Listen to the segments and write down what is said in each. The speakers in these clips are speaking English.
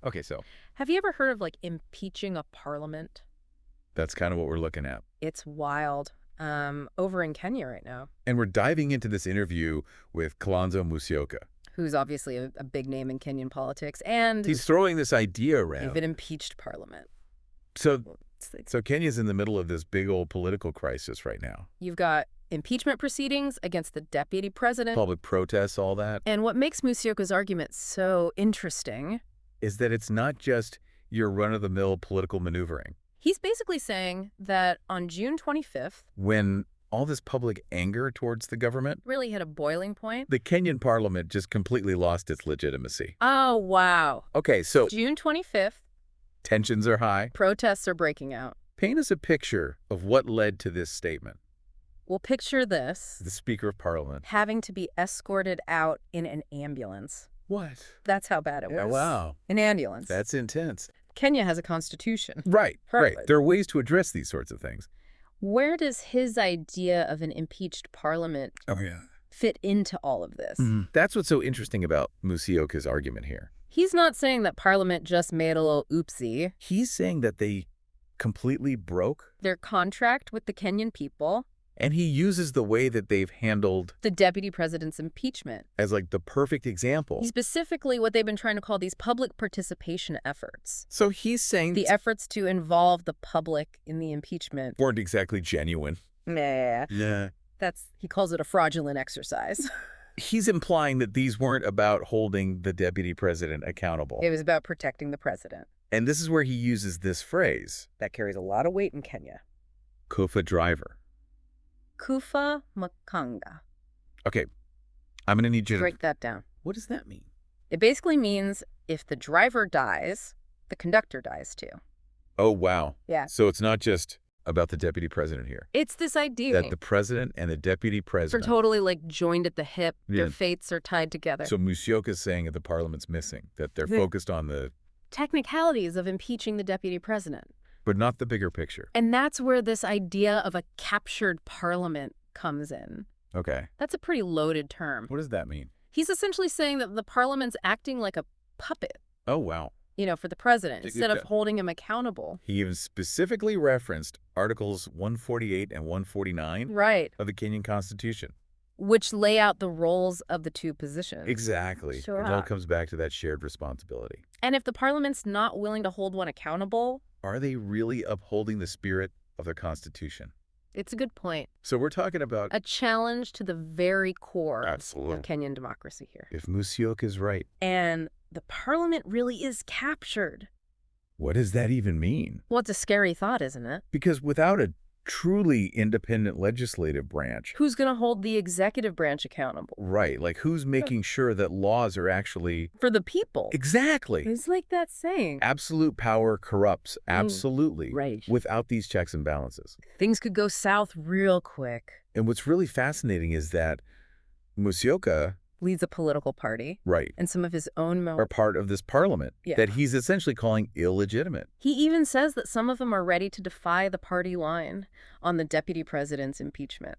Okay, so Have you ever heard of like impeaching a parliament? that's kind of what we're looking at. It's wild. Over in Kenya right now, And we're diving into this interview with Kalonzo Musyoka. who's obviously a big name in Kenyan politics, and He's throwing this idea they've been around. impeached parliament. So, It's like so Kenya's in the middle of this big old political crisis right now. you've got impeachment proceedings against the deputy president. Public protests, all that. And what makes Musyoka's argument so interesting, Is that it's not just your run-of-the-mill political maneuvering. he's basically saying that on June 25th, When all this public anger towards the government, really hit a boiling point. the Kenyan parliament just completely lost its legitimacy. Oh, wow. Okay, so June 25th, tensions are high. protests are breaking out. Paint us a picture of what led to this statement. Well, picture this. The Speaker of Parliament. Having to be escorted out in an ambulance. What? That's how bad it was. Yeah, wow. An ambulance. That's intense. Kenya has a constitution. Right. Perfect. There are ways to address these sorts of things. Where does his idea of an impeached parliament Oh, yeah. fit into all of this? That's what's so interesting about Musyoka's argument here. He's not saying that parliament just made a little oopsie. He's saying that they completely broke, Their contract with the Kenyan people, and he uses the way that they've handled the deputy president's impeachment, as like the perfect example. specifically what they've been trying to call these public participation efforts. So he's saying The efforts to involve the public in the impeachment. weren't exactly genuine. Nah. Yeah. He calls it a fraudulent exercise. He's implying that these weren't about holding the deputy president accountable. It was about protecting the president. And this is where he uses this phrase, That carries a lot of weight in Kenya. Kufa driver. Kufa Makanga. Okay, I'm going to need you to... Break that down. What does that mean? It basically means if the driver dies, the conductor dies too. Oh, wow. Yeah. So it's not just about the deputy president here. It's this idea That the president and the deputy are president... totally like joined at the hip. Yeah. Their fates are tied together. So Musyoka's saying that the parliament's missing, that they're focused on the... Technicalities of impeaching the deputy president. but not the bigger picture. And that's where this idea of a captured parliament comes in. Okay. That's a pretty loaded term. What does that mean? He's essentially saying that the parliament's acting like a puppet, Oh, wow. for the president, Dig instead of that. holding him accountable. He even specifically referenced Articles 148 and 149 Right. of the Kenyan Constitution. Which lay out the roles of the two positions. Exactly. Sure. It all comes back to that shared responsibility. And if the parliament's not willing to hold one accountable, Are they really upholding the spirit of their Constitution? it's a good point. So we're talking about... A challenge to the very core Absolutely. of Kenyan democracy here. If Musyoka is right, And the parliament really is captured. what does that even mean? Well, it's a scary thought, isn't it? Because without a truly independent legislative branch, Who's going to hold the executive branch accountable? right, like who's making sure that laws are actually... For the people. Exactly. It's like that saying. Absolute power corrupts, absolutely, Right. without these checks and balances. Things could go south real quick. And what's really fascinating is that Musyoka, Leads a political party. right, And some of his own are part of this parliament Yeah. that he's essentially calling illegitimate. He even says that some of them are ready to defy the party line on the deputy president's impeachment.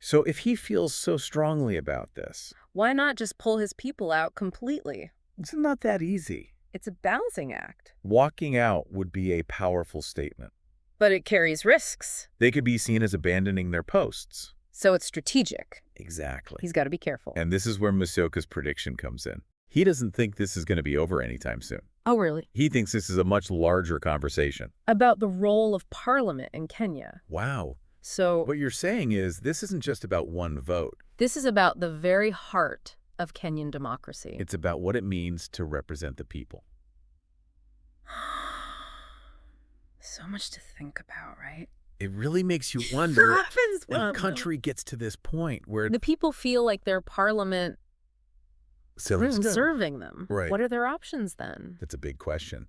So if he feels so strongly about this, Why not just pull his people out completely? it's not that easy. It's a balancing act. Walking out would be a powerful statement. But it carries risks. They could be seen as abandoning their posts. So it's strategic. Exactly. He's got to be careful. And this is where Musyoka's prediction comes in. He doesn't think this is going to be over anytime soon. Oh, really? He thinks this is a much larger conversation. About the role of parliament in Kenya. Wow. So What you're saying is this isn't just about one vote. this is about the very heart of Kenyan democracy. It's about what it means to represent the people. So much to think about, right? It really makes you wonder happens when a country gets to this point where the people feel like their parliament silly isn't stuff. serving them. Right. What are their options then? That's a big question.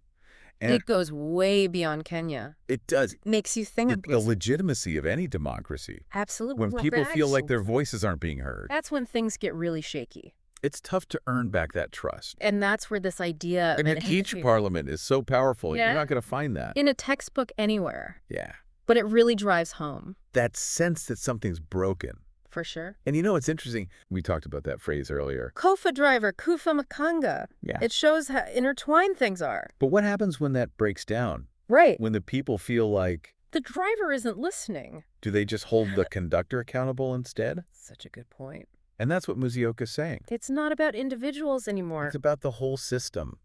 And It goes way beyond Kenya. it does. Makes you think. The legitimacy of any democracy. Absolutely. When people feel like their voices aren't being heard, That's when things get really shaky. it's tough to earn back that trust. And that's where this idea of And an each parliament is so powerful, Yeah. you're not going to find that. in a textbook anywhere. Yeah. But it really drives home. That sense that something's broken For sure. And you know, it's interesting. We talked about that phrase earlier. Kofa driver, kufa makanga. Yeah. It shows how intertwined things are. But what happens when that breaks down? Right. When the people feel like, The driver isn't listening. do they just hold the conductor accountable instead? Such a good point. And that's what Muzioka's saying. It's not about individuals anymore. It's about the whole system.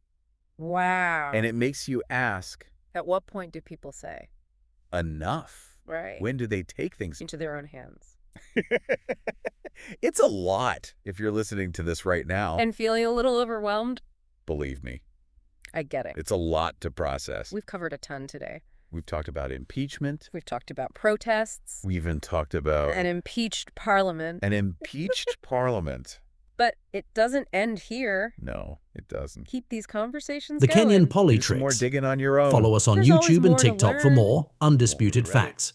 Wow. And it makes you ask, At what point do people say? enough? Right. When do they take things Into their own hands. It's a lot if you're listening to this right now. And feeling a little overwhelmed? Believe me, I get it. it's a lot to process. We've covered a ton today. We've talked about impeachment. We've talked about protests. We even talked about An impeached parliament. an impeached parliament. But it doesn't end here. No, it doesn't. Keep these conversations The going. Kenyan Do some more Polytricks. digging on your own. Follow us on There's always YouTube more and to TikTok for learn. more undisputed Reddit. facts.